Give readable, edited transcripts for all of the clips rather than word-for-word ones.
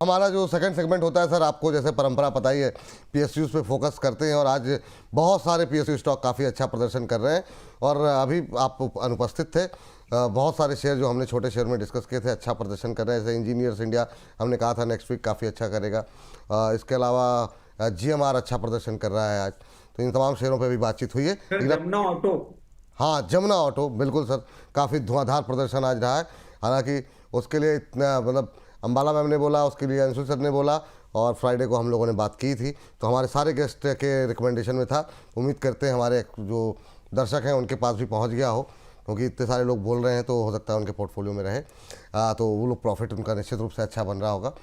हमारा जो second segment होता है सर, आपको जैसे परंपरा पता ही है, पीएसयूज पे फोकस करते हैं और आज बहुत सारे पीएसयू स्टॉक काफ़ी अच्छा प्रदर्शन कर रहे हैं। और अभी आप अनुपस्थित थे, बहुत सारे शेयर जो हमने छोटे शेयर में डिस्कस किए थे अच्छा प्रदर्शन कर रहे हैं। जैसे इंजीनियर्स इंडिया हमने कहा था नेक्स्ट वीक काफ़ी अच्छा करेगा। इसके अलावा जीएमआर अच्छा प्रदर्शन कर रहा है आज। तो इन तमाम शेयरों पर भी बातचीत हुई है। जमुना ऑटो, हाँ जमुना ऑटो बिल्कुल सर, काफ़ी धुआंधार प्रदर्शन आज रहा है। हालांकि उसके लिए इतना मतलब अंबाला मैम ने बोला, उसके लिए अंशुल सर ने बोला, और फ्राइडे को हम लोगों ने बात की थी, तो हमारे सारे गेस्ट के रिकमेंडेशन में था। उम्मीद करते हैं हमारे जो दर्शक हैं उनके पास भी पहुंच गया हो, क्योंकि इतने सारे लोग बोल रहे हैं तो हो सकता है उनके पोर्टफोलियो में रहे। तो वो लोग प्रॉफिट उनका निश्चित रूप से अच्छा बन रहा होगा।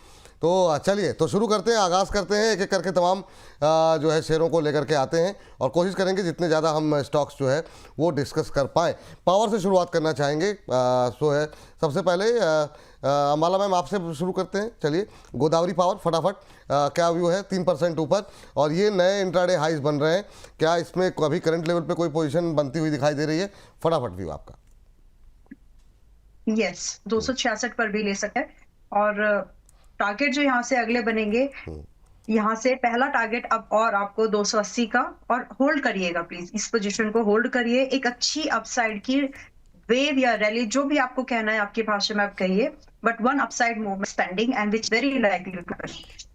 तो चलिए तो शुरू करते हैं, आगाज़ करते हैं, एक एक करके तमाम जो है शेयरों को लेकर के आते हैं और कोशिश करेंगे जितने ज़्यादा हम स्टॉक्स जो है वो डिस्कस कर पाएँ। पावर से शुरुआत करना चाहेंगे। सो है सबसे पहले अंबाला मैम आपसे शुरू करते हैं। चलिए गोदावरी पावर फटाफट, क्या व्यू है? 3% ऊपर और ये नए इंट्राडे हाइज बन रहे हैं, क्या इसमें अभी करंट लेवल पे कोई पोजीशन बनती हुई दिखाई दे रही है? फटाफट व्यू आपका। यस 266 पर भी ले सकते हैं और टारगेट जो यहाँ से अगले बनेंगे, यहाँ से पहला टारगेट अब और आपको 280 का, और होल्ड करिएगा प्लीज, इस पोजीशन को होल्ड करिए। एक अच्छी अपसाइड की वेव या रैली, जो भी आपको कहना है आपकी भाषा में आप कहिए, but one upside movement spending and which very likely to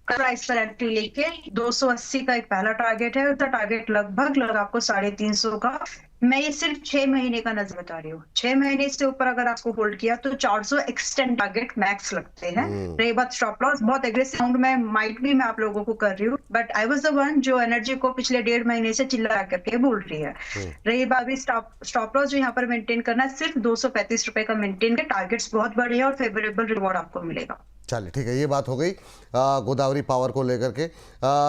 price पर एंट्री लेके 280 का एक पहला टारगेट है। उसका टारगेट लगभग आपको 350 का। मैं ये सिर्फ 6 महीने का नजर बता रही हूँ। 6 महीने से ऊपर अगर आपको होल्ड किया तो 400 एक्सटेंड टारगेट मैक्स लगते हैं। रही बात स्टॉप लॉस, बहुत एग्रेसिव साउंड में माइट भी मैं आप लोगों को कर रही हूँ, but I was the one जो एनर्जी को पिछले 1.5 महीने से चिल्ला करके बोल रही है। रही बात भी स्टॉप लॉस जो यहाँ पर मेंटेन करना है, सिर्फ 235 रुपए का मेंटेन के, टारगेट्स बहुत बड़े हैं और फेवरेबल रिवॉर्ड आपको मिलेगा। चलिए ठीक है, ये बात हो गई गोदावरी पावर को लेकर के।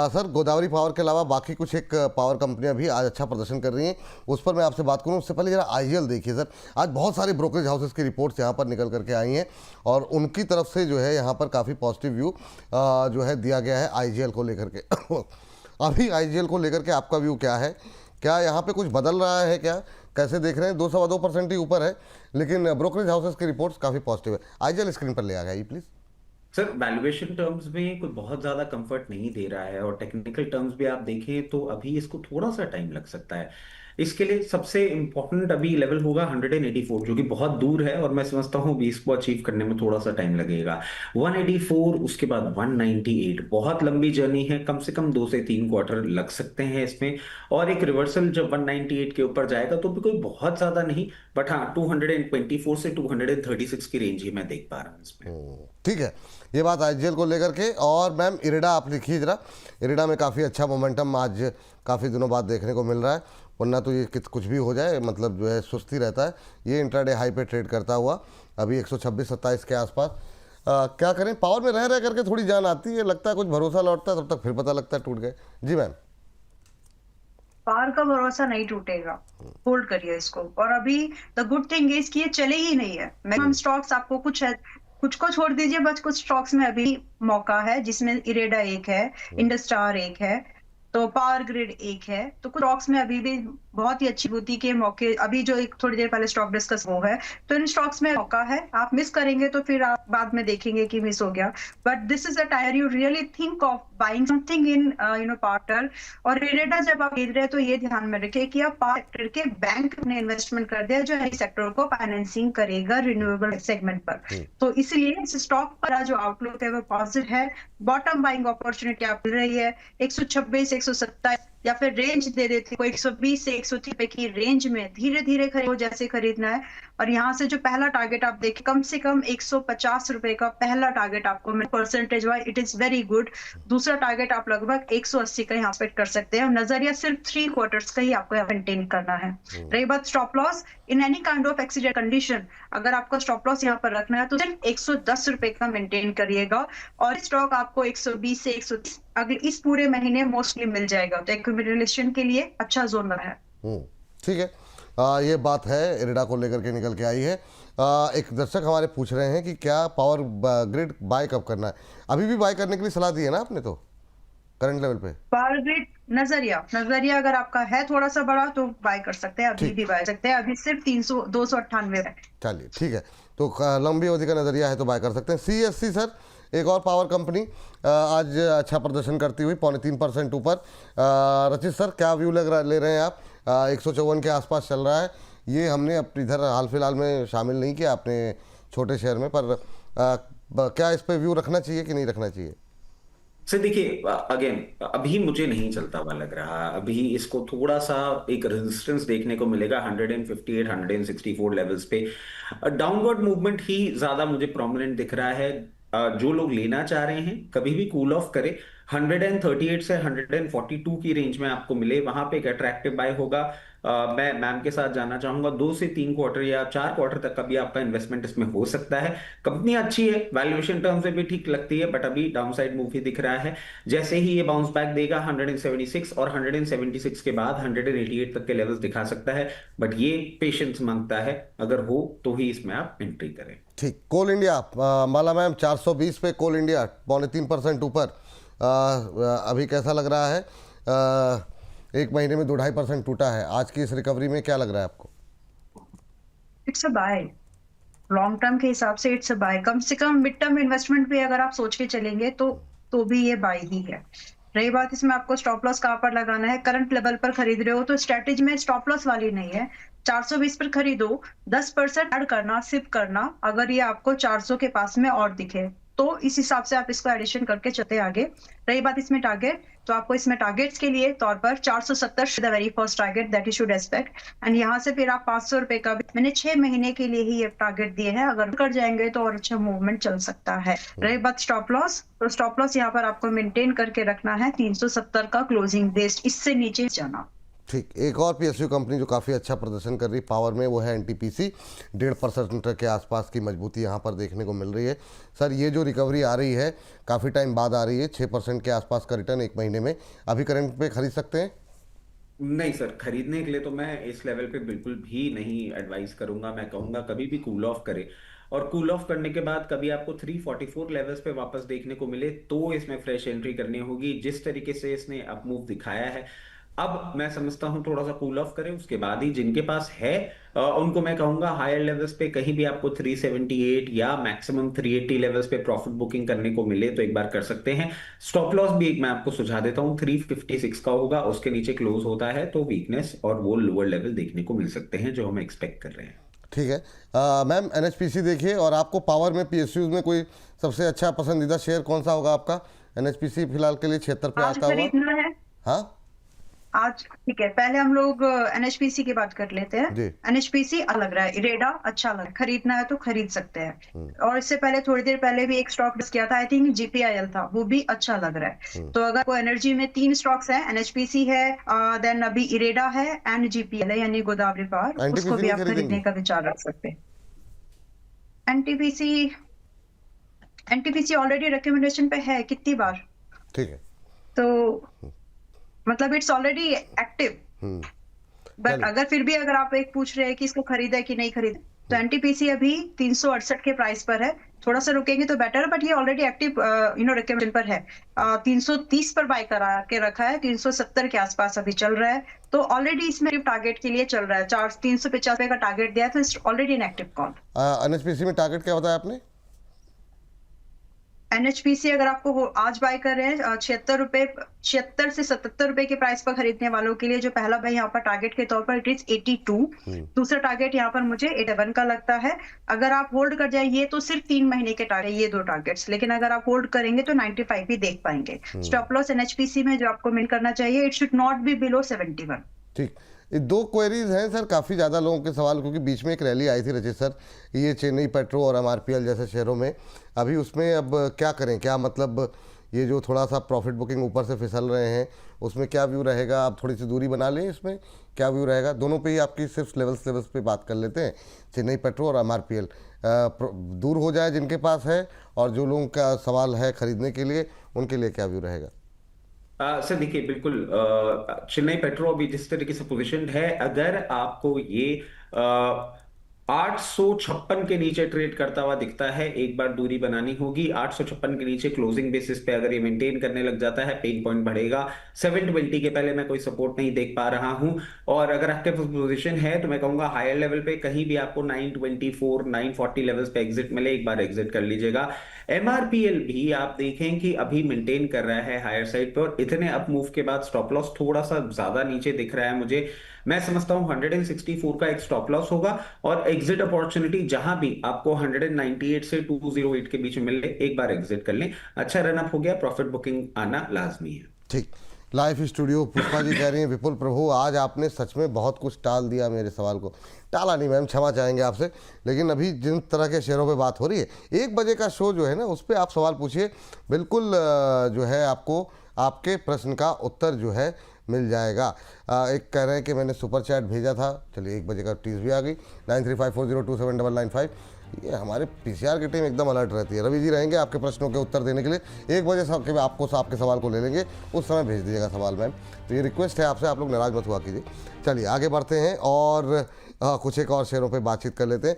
सर गोदावरी पावर के अलावा बाकी कुछ एक पावर कंपनियां भी आज अच्छा प्रदर्शन कर रही हैं, उस पर मैं आपसे बात करूं। उससे पहले जरा आईजीएल देखिए सर, आज बहुत सारे ब्रोकरेज हाउसेस की रिपोर्ट्स यहाँ पर निकल करके आई हैं और उनकी तरफ से जो है यहाँ पर काफ़ी पॉजिटिव व्यू जो है दिया गया है आईजीएल को लेकर के। अभी आईजीएल को लेकर के आपका व्यू क्या है? क्या यहाँ पे कुछ बदल रहा है? क्या कैसे देख रहे हैं? 2.25% ही ऊपर है, लेकिन ब्रोकरेज हाउसेस की रिपोर्ट्स काफ़ी पॉजिटिव है। आईजीएल स्क्रीन पर ले आ गया प्लीज़। सर वैल्यूएशन टर्म्स में कोई बहुत ज्यादा कंफर्ट नहीं दे रहा है और टेक्निकल टर्म्स भी आप देखें तो अभी इसको थोड़ा सा टाइम लग सकता है। इसके लिए सबसे इंपॉर्टेंट अभी लेवल होगा 184, जो कि बहुत दूर है और मैं समझता हूँ 20 को अचीव करने में थोड़ा सा टाइम लगेगा। 184, उसके बाद 198, बहुत लंबी जर्नी है, कम से कम 2 से 3 क्वार्टर लग सकते हैं इसमें। और एक रिवर्सल जब 198 के ऊपर जाएगा तो भी कोई बहुत ज्यादा नहीं, बट हाँ 224 से 236 की रेंज ही मैं देख पा रहा हूँ इसमें। ठीक है, ये बात आईजीएल को लेकर के। और मैम इरेडा आप लिखिए जरा, इरेडा में काफ़ी अच्छा मोमेंटम आज काफ़ी दिनों बाद देखने को मिल रहा है, वरना तो ये कुछ भी हो जाए मतलब जो है सुस्ती रहता है। ये इंट्राडे हाई पे ट्रेड करता हुआ अभी 126-27 के आसपास। क्या करें, पावर में रह करके थोड़ी जान आती है, लगता है कुछ भरोसा लौटता है, तब तक फिर पता लगता है टूट गए। जी मैम। पावर का भरोसा नहीं टूटेगा, होल्ड करिए इसको। और अभी द गुड थिंग इज कि ये चले ही नहीं है। मैक्सिमम स्टॉक्स आपको कुछ को छोड़ दीजिए, बस कुछ स्टॉक्स में अभी मौका है, जिसमें इरेडा एक है, इंडस्टार एक है, तो पावर ग्रिड एक है। तो कुछ स्टॉक्स में अभी भी बहुत ही अच्छी बुद्धि के मौके, अभी जो एक थोड़ी देर पहले स्टॉक डिस्कस वो है, तो इन स्टॉक्स में मौका है। आप मिस करेंगे तो फिर आप बाद में देखेंगे कि मिस हो गया, but this is a time you really think of buying something in partner. और इरेडा जब आप खरीद रहे हैं तो ये ध्यान में रखिए कि आप पावर सेक्टर के बैंक ने इन्वेस्टमेंट कर दिया जो है सेक्टर को फाइनेंसिंग करेगा रिन्यूएबल सेगमेंट पर। तो इसलिए इस स्टॉक पर जो आउटलुक है वो पॉजिटिव है। बॉटम बाइंग अपॉर्चुनिटी आप मिल रही है 126, 127 या फिर रेंज दे देते को 120 से 130 रुपए की रेंज में धीरे धीरे खरीदो जैसे खरीदना है। और यहाँ से जो पहला टारगेट आप देखें, कम से कम 150 रुपए का पहला टारगेट आपको percentage wise it is very good. दूसरा टारगेट आप लगभग 180 का यहाँ पे कर सकते हैं। नजरिया सिर्फ 3 क्वार्टर्स का ही आपको मेंटेन करना है। रही बात stop loss, in any kind of accident condition अगर आपको स्टॉप लॉस यहाँ पर रखना है तो सिर्फ 110 रुपए का मेंटेन करिएगा। और स्टॉक आपको 120 से 130 अगले इस पूरे महीने मोस्टली मिल जाएगा, तो एक्यूमुलेशन के लिए अच्छा जोन है। ठीक है, ये बात है इरेडा को लेकर के निकल के आई है। एक दर्शक हमारे पूछ रहे हैं कि क्या पावर ग्रिड बाय कब करना है? अभी भी बाय करने के लिए सलाह दी है ना आपने, तो करंट लेवल पे पावर ग्रिड नजरिया अगर आपका है थोड़ा सा बड़ा तो बाय कर सकते हैं, अभी भी बाय सकते हैं। अभी सिर्फ 298 है। चलिए ठीक है, तो लंबी अवधि का नजरिया है तो बाय कर सकते हैं। सीएससी सर एक और पावर कंपनी आज अच्छा प्रदर्शन करती हुई 3.25% ऊपर। रचित सर, क्या व्यू ले रहे हैं आप? 154 के आसपास चल रहा है। ये हमने अपने इधर हाल फिलहाल में शामिल नहीं किया अपने छोटे शहर में, पर क्या इस पे व्यू रखना चाहिए कि नहीं रखना चाहिए? सर देखिए, अगेन अभी मुझे नहीं चलता हुआ लग रहा। अभी इसको थोड़ा सा एक रेजिस्टेंस देखने को मिलेगा 158 164 लेवल्स पे। डाउनवर्ड मूवमेंट ही ज्यादा मुझे प्रोमिनेंट दिख रहा है। जो लोग लेना चाह रहे हैं कभी भी कूल ऑफ करे, 138 से 142 की रेंज में आपको मिले, वहां पे एक अट्रैक्टिव बाय होगा। मैं मैम के साथ जाना चाहूंगा 2 से 3 क्वार्टर या 4 क्वार्टर तक का भी आपका इन्वेस्टमेंट इसमें हो सकता है। कंपनी अच्छी है, वैल्यूएशन टर्म से भी ठीक लगती है, बट अभी डाउनसाइड मूव ही दिख रहा है। जैसे ही ये बाउंस बैक देगा 176 और 176 के बाद 188 तक के लेवल्स दिखा सकता है, बट ये पेशेंस मांगता है। अगर हो तो ही इसमें आप एंट्री करें। ठीक। कोल इंडिया, माला मैम 420 पे कोल इंडिया 3.25% ऊपर। अभी कैसा लग रहा है? एक महीने में 2-2.5% टूटा है। आज की इस रिकवरी में क्या लग रहा है आपको? It's a buy. Long term के हिसाब से इट्स अ बाय। कम से कम मिड टर्म इन्वेस्टमेंट भी अगर आप सोच के चलेंगे तो भी ये बाय ही है। रही बात इसमें आपको स्टॉप लॉस कहाँ पर लगाना है, करंट लेवल पर खरीद रहे हो तो स्ट्रेटेजी में स्टॉप लॉस वाली नहीं है। 420 पर खरीदो, 10% ऐड करना, सिप करना, अगर ये आपको 400 के पास में और दिखे तो इस हिसाब से आप इसको एडिशन करके चलते आगे। रही बात इसमें टारगेट, तो आपको इसमें टारगेट्स के लिए तौर पर 470 the very first target that you should expect, and यहाँ से फिर आप 500 रुपए का भी मैंने 6 महीने के लिए ही ये टारगेट दिए हैं, अगर कर जाएंगे तो और अच्छा मूवमेंट चल सकता है। रही बात स्टॉप लॉस, तो स्टॉप लॉस यहाँ पर आपको मेंटेन करके रखना है 370 का क्लोजिंग बेस्ड, इससे नीचे जाना। ठीक। एक और पीएसयू कंपनी जो काफ़ी अच्छा प्रदर्शन कर रही पावर में, वो है एनटीपीसी। 1.5% के आसपास की मजबूती यहाँ पर देखने को मिल रही है। सर, ये जो रिकवरी आ रही है काफ़ी टाइम बाद आ रही है, 6% के आसपास का रिटर्न एक महीने में, अभी करंट पे खरीद सकते हैं? नहीं सर, खरीदने के लिए तो मैं इस लेवल पे बिल्कुल भी नहीं एडवाइस करूंगा। मैं कहूंगा कभी भी कूल ऑफ करे, और कूल ऑफ करने के बाद कभी आपको 344 लेवल्स पे वापस देखने को मिले तो इसमें फ्रेश एंट्री करनी होगी। जिस तरीके से इसने अप मूव दिखाया है, अब मैं समझता हूं थोड़ा सा कूल ऑफ करें, उसके बाद ही जिनके पास है उनको मैं कहूंगा हायर लेवल्स पे कहीं भी आपको 378 या मैक्सिमम 380 लेवल्स पे प्रॉफिट बुकिंग करने को मिले तो एक बार कर सकते हैं। स्टॉप लॉस भी एक मैं आपको सुझा देता हूं, 356 का होगा, उसके नीचे क्लोज होता है तो वीकनेस और वो लोअर लेवल देखने को मिल सकते हैं जो हम एक्सपेक्ट कर रहे हैं। ठीक है। मैम, एनएचपीसी देखिए, और आपको पावर में पीएसयूज में कोई सबसे अच्छा पसंदीदा शेयर कौन सा होगा आपका? एनएचपीसी फिलहाल के लिए 76 पे आज आता हुआ। खरीदना है हाँ आज, ठीक है। पहले हम लोग एनएचपीसी की बात कर लेते हैं। जी। एनएचपीसी अलग रहा है, इरेडा अच्छा लग, खरीदना है तो खरीद सकते हैं। और इससे पहले थोड़ी देर पहले भी एक स्टॉक डिस्कस किया था, आई थिंक जीपीआईएल था, वो भी अच्छा लग रहा है। तो अगर कोई एनर्जी में 3 स्टॉक्स हैं, एनएचपीसी है, देन अभी इरेडा है एंड जीपीएल है यानी गोदावरी पावर, उसको एनटीपीसी भी नहीं आप खरीदेंगे? खरीदने का विचार रख सकते हैं। एनटीपीसी एनटीपीसी ऑलरेडी रिकमेंडेशन पे है कितनी बार, ठीक है। तो मतलब इट्स ऑलरेडी एक्टिव। बट चलिए। अगर फिर भी अगर आप एक पूछ रहे हैं कि इसको खरीदा कि नहीं खरीदा, तो एनटीपीसी अभी 368 के प्राइस पर है, थोड़ा सा रुकेंगे तो बेटर है, बट ये ऑलरेडी एक्टिव रिकमेंडेशन पर है। 330 पर बाय करा के रखा है, 370 के आसपास अभी चल रहा है, तो ऑलरेडी इसमें टारगेट के लिए चल रहा है। 350 का टारगेट दिया है, तो it's already an active call. NHPC में टारगेट क्या बताया आपने? एनएचपीसी अगर आपको आज बाय कर रहे हैं 76 से 77 रुपए के प्राइस पर खरीदने वालों के लिए जो पहला भाई यहाँ पर टारगेट के तौर पर इट इज 82। दूसरा टारगेट यहाँ पर मुझे 81 का लगता है। अगर आप होल्ड कर जाइए तो सिर्फ 3 महीने के टारगेट, ये 2 टारगेट्स, लेकिन अगर आप होल्ड करेंगे तो 95 भी देख पाएंगे। स्टॉप लॉस एनएचपीसी में जो आपको मेंटेन करना चाहिए, it should not be below 71। ठीक। ये 2 क्वेरीज हैं सर, काफ़ी ज़्यादा लोगों के सवाल, क्योंकि बीच में एक रैली आई थी रचित सर, ये चेन्नई पेट्रो और एमआरपीएल जैसे शहरों में, अभी उसमें अब क्या करें? क्या मतलब ये जो थोड़ा सा प्रॉफिट बुकिंग ऊपर से फिसल रहे हैं, उसमें क्या व्यू रहेगा? आप थोड़ी सी दूरी बना लें, इसमें क्या व्यू रहेगा? दोनों पे ही आपकी सिर्फ लेवल्स पे बात कर लेते हैं, चेन्नई पेट्रो और एमआरपीएल। दूर हो जाए जिनके पास है, और जो लोगों का सवाल है खरीदने के लिए, उनके लिए क्या व्यू रहेगा? सर देखिए, बिल्कुल चेन्नई पेट्रो अभी जिस तरीके से पोजीशन है, अगर आपको ये 856 के नीचे ट्रेड करता हुआ दिखता है, एक बार दूरी बनानी होगी 856 के नीचे क्लोजिंग बेसिस पे। अगर ये मेंटेन करने लग जाता है पेन पॉइंट बढ़ेगा। 720 के पहले मैं कोई सपोर्ट नहीं देख पा रहा हूं। और अगर आपके पास पोजीशन है तो मैं कहूंगा हायर लेवल पे कहीं भी आपको 924 940 लेवल्स पे एग्जिट मिले, एक बार एग्जिट कर लीजिएगा। एमआरपीएल भी आप देखें कि अभी मेंटेन कर रहा है हायर साइड पे, और इतने अप मूव के बाद स्टॉप लॉस थोड़ा सा ज्यादा नीचे दिख रहा है मुझे। मैं समझता हूं 164 का एक स्टॉप लॉस होगा, और एग्जिट अपॉर्चुनिटी जहां भी आपको 198 से 208 के बीच में मिले, एक बार एग्जिट कर लें। अच्छा रन अप हो गया, प्रॉफिट बुकिंग आना लाजमी है। ठीक। लाइव स्टूडियो पुष्पा जी कह रही हैं विपुल प्रभु आज आपने सच में बहुत कुछ टाल दिया मेरे सवाल को। टाला नहीं मैम, क्षमा चाहेंगे आपसे, लेकिन अभी जिन तरह के शेयरों पे बात हो रही है 1 बजे का शो जो है ना उस पर आप सवाल पूछिए, बिल्कुल जो है आपको आपके प्रश्न का उत्तर जो है मिल जाएगा। एक कह रहे हैं कि मैंने सुपर चैट भेजा था, चलिए 1 बजे का टीज भी आ गई 9354027995। ये हमारे पीसीआर की टीम एकदम अलर्ट रहती है। रवि जी रहेंगे आपके प्रश्नों के उत्तर देने के लिए, 1 बजे सबके आपको आपके सवाल को ले लेंगे, उस समय भेज दीजिएगा सवाल मैम। तो ये रिक्वेस्ट है आपसे, आप लोग नाराज मत हुआ कीजिए। चलिए आगे बढ़ते हैं और कुछ एक और शेयरों पे बातचीत कर लेते हैं।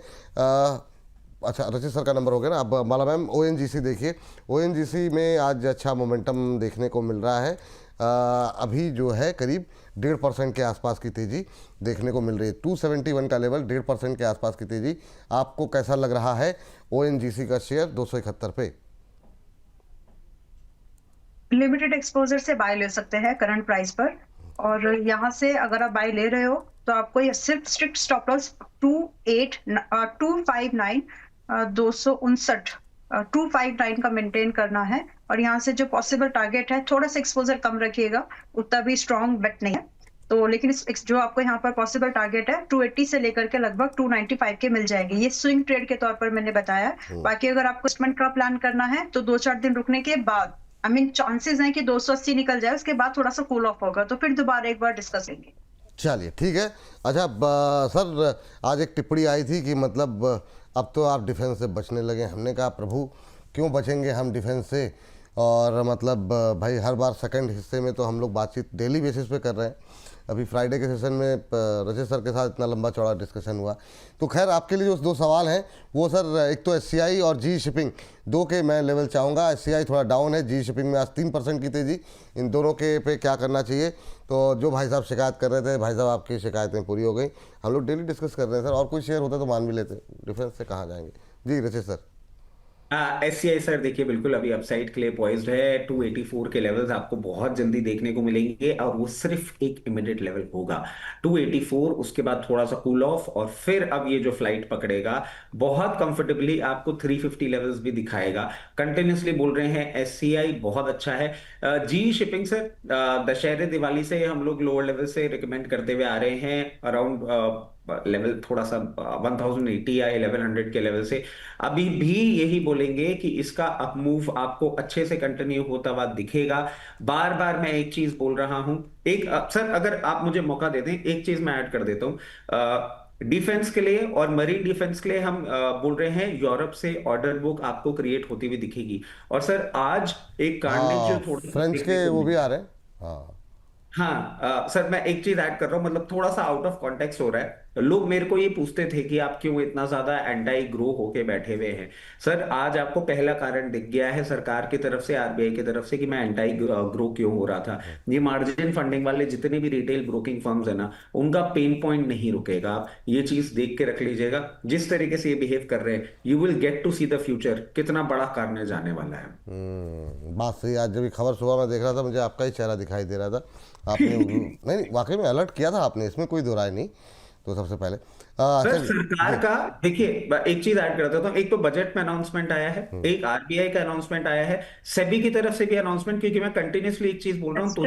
अच्छा रचित सर का नंबर हो गया ना। अब माला मैम ओएनजीसी देखिए, ओएनजीसी में आज अच्छा मोमेंटम देखने को मिल रहा है। अभी जो है करीब 1.5% के आसपास की तेज़ी देखने को मिल रही है। 271 का लेवल, 1.5% के आसपास की तेज़ी। आपको कैसा लग रहा है ओएनजीसी का शेयर 271 पे? लिमिटेड एक्सपोजर से बाय ले सकते हैं करंट प्राइस पर, और यहाँ से अगर आप बाय ले रहे हो तो आपको ये सिर्फ स्ट्रिक्ट स्टॉप लॉस 259 259 का मेंटेन करना है। और यहाँ से जो पॉसिबल टारगेट है, थोड़ा सा एक्सपोजर कम रखिएगा, उतना भी स्ट्रॉन्ग बेट नहीं है तो, लेकिन जो आपको यहाँ पर पॉसिबल टारगेट है 280 से लेकर के लगभग 295 के मिल जाएगी। ये स्विंग ट्रेड के तौर पर मैंने बताया। बाकी अगर आपको इन्वेस्टमेंट का प्लान करना है तो 2-4 दिन रुकने के बाद चांसेस हैं कि 280 निकल जाए, उसके बाद थोड़ा सा कूल ऑफ होगा, तो फिर दोबारा एक बार डिस्कस करेंगे। चलिए ठीक है। अच्छा सर आज एक टिप्पणी आई थी कि मतलब अब तो आप डिफेंस से बचने लगे। हमने कहा प्रभु क्यों बचेंगे हम डिफेंस से, और मतलब भाई हर बार सेकंड हिस्से में तो हम लोग बातचीत डेली बेसिस पे कर रहे हैं। अभी फ्राइडे के सेशन में रजत सर के साथ इतना लंबा चौड़ा डिस्कशन हुआ। तो खैर आपके लिए जो 2 सवाल हैं वो सर, एक तो एससीआई और जी शिपिंग, 2 के मैं लेवल चाहूँगा। एससीआई थोड़ा डाउन है, जी शिपिंग में आज 3% की तेज़ी, इन दोनों के पे क्या करना चाहिए? तो जो भाई साहब शिकायत कर रहे थे, भाई साहब आपकी शिकायतें पूरी हो गई। हम लोग डेली डिस्कस कर रहे हैं सर, और कोई शेयर होता तो मान भी लेते। डिफेंस से कहाँ जाएंगे जी रजत सर? एससीआई सर देखिए बिल्कुल अभी अपसाइड के लिए पॉइज्ड है। 284 के लेवल्स आपको बहुत जल्दी देखने को मिलेंगे, और वो सिर्फ एक इमीडिएट लेवल होगा 284। उसके बाद थोड़ा सा कूल ऑफ, और फिर अब ये जो फ्लाइट पकड़ेगा बहुत कंफर्टेबली आपको 350 लेवल्स भी दिखाएगा। कंटिन्यूसली बोल रहे हैं एससीआई बहुत अच्छा है। जी शिपिंग सर दशहरे दिवाली से हम लोग लोअर लेवल से रिकमेंड करते हुए आ रहे हैं, अराउंड लेवल थोड़ा सा 1080 या 1100 के लेवल से। अभी भी यही बोलेंगे कि इसका अप मूव आपको अच्छे से कंटिन्यू होता हुआ दिखेगा। बार बार मैं एक चीज बोल रहा हूं, एक सर अगर आप मुझे मौका दे दें एक चीज मैं ऐड कर देता हूं। डिफेंस के लिए और मरीन डिफेंस के लिए हम बोल रहे हैं यूरोप से ऑर्डर बुक आपको क्रिएट होती हुई दिखेगी। और सर आज एक कार्नेज जो थोड़ा फ्रेंच के वो भी आ रहे हैं। हाँ हाँ सर मैं एक चीज ऐड कर रहा हूं, मतलब थोड़ा सा आउट ऑफ कॉन्टेक्स्ट हो रहा है। लोग मेरे को ये पूछते थे कि आप क्यों इतना ज्यादा एंटी ग्रो होके बैठे हुए हैं। सर आज आपको पहला कारण दिख गया है सरकार की तरफ से, आरबीआई की तरफ से, कि मैं एंटी ग्रो क्यों हो रहा था। ये मार्जिन फंडिंग वाले जितने भी रिटेल ब्रोकिंग फर्म्स है ना, उनका पेन पॉइंट नहीं रुकेगा। आप ये चीज देख के रख लीजिएगा, जिस तरीके से ये बिहेव कर रहे हैं you will get to see the future, कितना बड़ा कारण जाने वाला है। बात सही। आज जब ये खबर सुबह मैं देख रहा था मुझे आपका ही चेहरा दिखाई दे रहा था। आपने नहीं वाकई में अलर्ट किया था आपने, इसमें कोई दो राय नहीं। तो सबसे पहले सर सरकार का देखिए एक चीज ऐड कर देता हूं। एक तो बजट में अनाउंसमेंट आया है, एक आरबीआई का अनाउंसमेंट आया है, सेबी की तरफ से भी अनाउंसमेंट, क्योंकि मैं कंटिन्यूसली एक चीज बोल रहा हूं, तो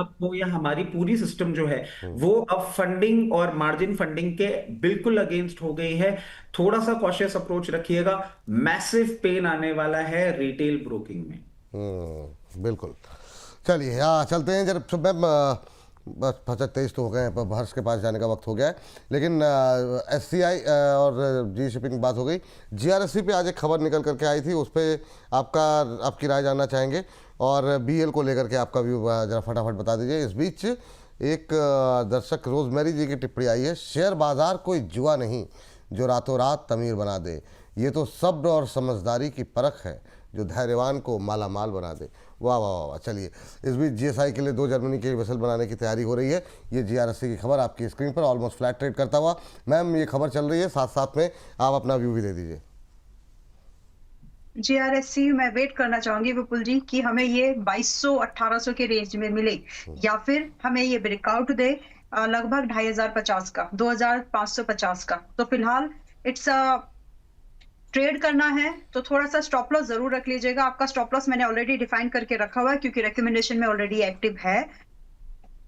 आपको या हमारी पूरी सिस्टम जो है वो अब फंडिंग और मार्जिन फंडिंग के बिल्कुल अगेंस्ट हो गई है। थोड़ा सा कॉशियस अप्रोच रखिएगा, मैसिव पेन आने वाला है रिटेल ब्रोकिंग में। बिल्कुल। चलिए चलते हैं जब मैम, बस 23 तो हो गए हैं, हर्ष के पास जाने का वक्त हो गया है। लेकिन एससीआई और जी शिपिंग बात हो गई। जीआरएससी पे आज एक खबर निकल करके आई थी, उस पर आपकी राय जानना चाहेंगे, और बीएल को लेकर के आपका व्यू जरा फटाफट बता दीजिए। इस बीच एक दर्शक रोजमेरी जी की टिप्पणी आई है, शेयर बाजार कोई जुआ नहीं जो रातों रात तमीर बना दे। ये तो सब्र और समझदारी की परख है जो धैर्यवान को माला माल बना दे। वाह वाह वाह वाह। चलिए, इस बीच जीएसआई के लिए 2 जर्मनी के वेसल बनाने की तैयारी हो रही है। ये जीआरएससी की खबर आपकी स्क्रीन पर ऑलमोस्ट फ्लैट ट्रेड करता हुआ। मैम, ये खबर चल रही है, साथ साथ में आप अपना व्यू भी दे दीजिए। जीआरएससी मैं वेट करना चाहूंगी विपुल जी कि हमें ये 2200-1800 के रेंज में मिले या फिर हमें ये ब्रेकआउट दे लगभग 2550 का, 2550 का। तो फिलहाल इट्स ट्रेड करना है तो थोड़ा सा स्टॉप लॉस जरूर रख लीजिएगा। आपका स्टॉप लॉस मैंने ऑलरेडी डिफाइन करके रखा हुआ है क्योंकि रिकमेंडेशन में ऑलरेडी एक्टिव है,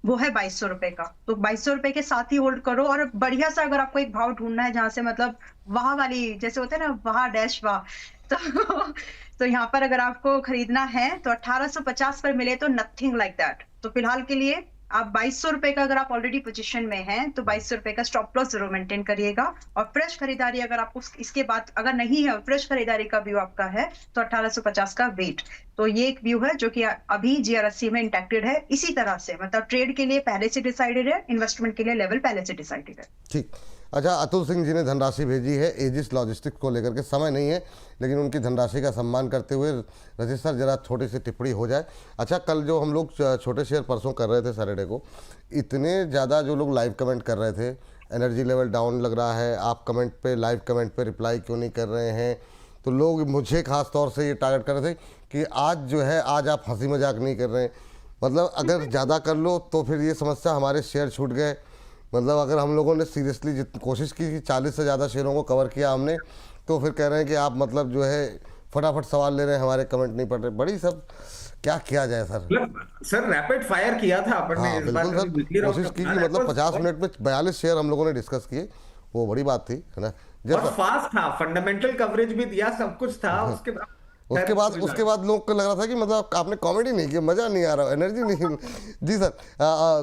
वो है 2200 रुपए का। तो 2200 रुपए के साथ ही होल्ड करो। और बढ़िया सा अगर आपको एक भाव ढूंढना है जहां से मतलब वहां वाली जैसे होते हैं ना, वहां डैश वाह, तो यहाँ पर अगर आपको खरीदना है तो 1850 पर मिले तो नथिंग लाइक दैट। तो फिलहाल के लिए आप 2200 रुपए का अगर आप ऑलरेडी पोजीशन में हैं तो 2200 रुपए का स्टॉप लॉस जरूर मेंटेन करिएगा। और फ्रेश खरीदारी अगर आपको इसके बाद अगर नहीं है, फ्रेश खरीदारी का व्यू आपका है तो 1850 का वेट। तो ये एक व्यू है जो कि अभी जीआरएससी में इंटैक्टेड है। इसी तरह से मतलब ट्रेड के लिए पहले से डिसाइडेड है, इन्वेस्टमेंट के लिए लेवल पहले से डिसाइडेड है। ठीक। अच्छा, अतुल सिंह जी ने धनराशि भेजी है एजिस लॉजिस्टिक्स को लेकर के। समय नहीं है लेकिन उनकी धनराशि का सम्मान करते हुए रजित सर जरा छोटी सी टिप्पणी हो जाए। अच्छा, कल जो हम लोग छोटे शेयर परसों कर रहे थे सैटरडे को, इतने ज़्यादा जो लोग लाइव कमेंट कर रहे थे, एनर्जी लेवल डाउन लग रहा है, आप कमेंट पे लाइव कमेंट पे रिप्लाई क्यों नहीं कर रहे हैं। तो लोग मुझे खास तौर से ये टारगेट कर रहे थे कि आज जो है, आज आप हंसी मजाक नहीं कर रहे हैं। मतलब अगर ज़्यादा कर लो तो फिर ये समस्या हमारे शेयर छूट गए। मतलब अगर हम लोगों ने सीरियसली जितनी कोशिश की कि 40 से ज़्यादा शेयरों को कवर किया हमने, तो फिर कह रहे हैं कि आप मतलब जो है फटाफट सवाल ले रहे हैं, हमारे कमेंट नहीं पढ़ रहे। बड़ी सब क्या किया जाए सर। सर रैपिड फायर किया था अपन ने हाँ इस बार, बिल्कुल सर, कोशिश की कि मतलब 50 मिनट में 42 शेयर हम लोगों ने डिस्कस किए, वो बड़ी बात थी, है ना। और फास्ट था, फंडामेंटल कवरेज भी दिया, सब कुछ था। उसके बाद लोग को लग रहा था कि मतलब आपने कॉमेडी नहीं की, मजा नहीं आ रहा, एनर्जी नहीं। जी सर,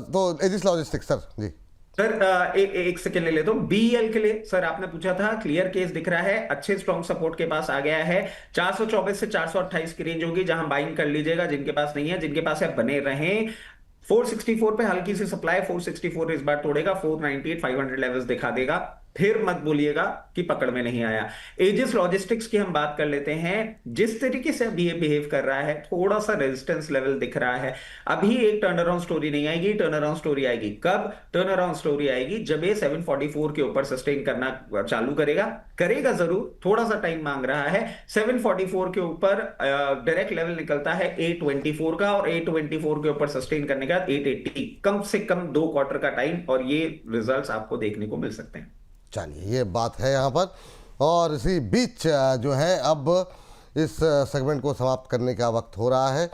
तो एजिस लॉजिस्टिक्स सर जी। सर एक सेकेंड ले लेता हूं। बीएल के लिए सर आपने पूछा था, क्लियर केस दिख रहा है, अच्छे स्ट्रॉन्ग सपोर्ट के पास आ गया है। 424 से 428 की रेंज होगी जहां बाइंग कर लीजिएगा। जिनके पास नहीं है, जिनके पास है बने रहें। 464 पे हल्की सी सप्लाई, 464 इस बार तोड़ेगा, 498 500 लेवल्स दिखा देगा। फिर मत बोलिएगा कि पकड़ में नहीं आया। एजिस लॉजिस्टिक्स की हम बात कर लेते हैं। जिस तरीके से अभी ये बिहेव कर रहा है, थोड़ा सा रेजिस्टेंस लेवल दिख रहा है। अभी एक टर्न अराउंड स्टोरी नहीं आएगी। टर्न अराउंड स्टोरी आएगी कब? टर्न अराउंड स्टोरी आएगी जब ये 744 के ऊपर सस्टेन करना चालू करेगा जरूर, थोड़ा सा टाइम मांग रहा है। 744 के ऊपर डायरेक्ट लेवल निकलता है 824 का, और 824 के ऊपर सस्टेन करने का 880, कम से कम 2 क्वार्टर का टाइम, और ये रिजल्ट्स आपको देखने को मिल सकते हैं। चलिए, ये बात है यहाँ पर। और इसी बीच जो है अब इस सेगमेंट को समाप्त करने का वक्त हो रहा है।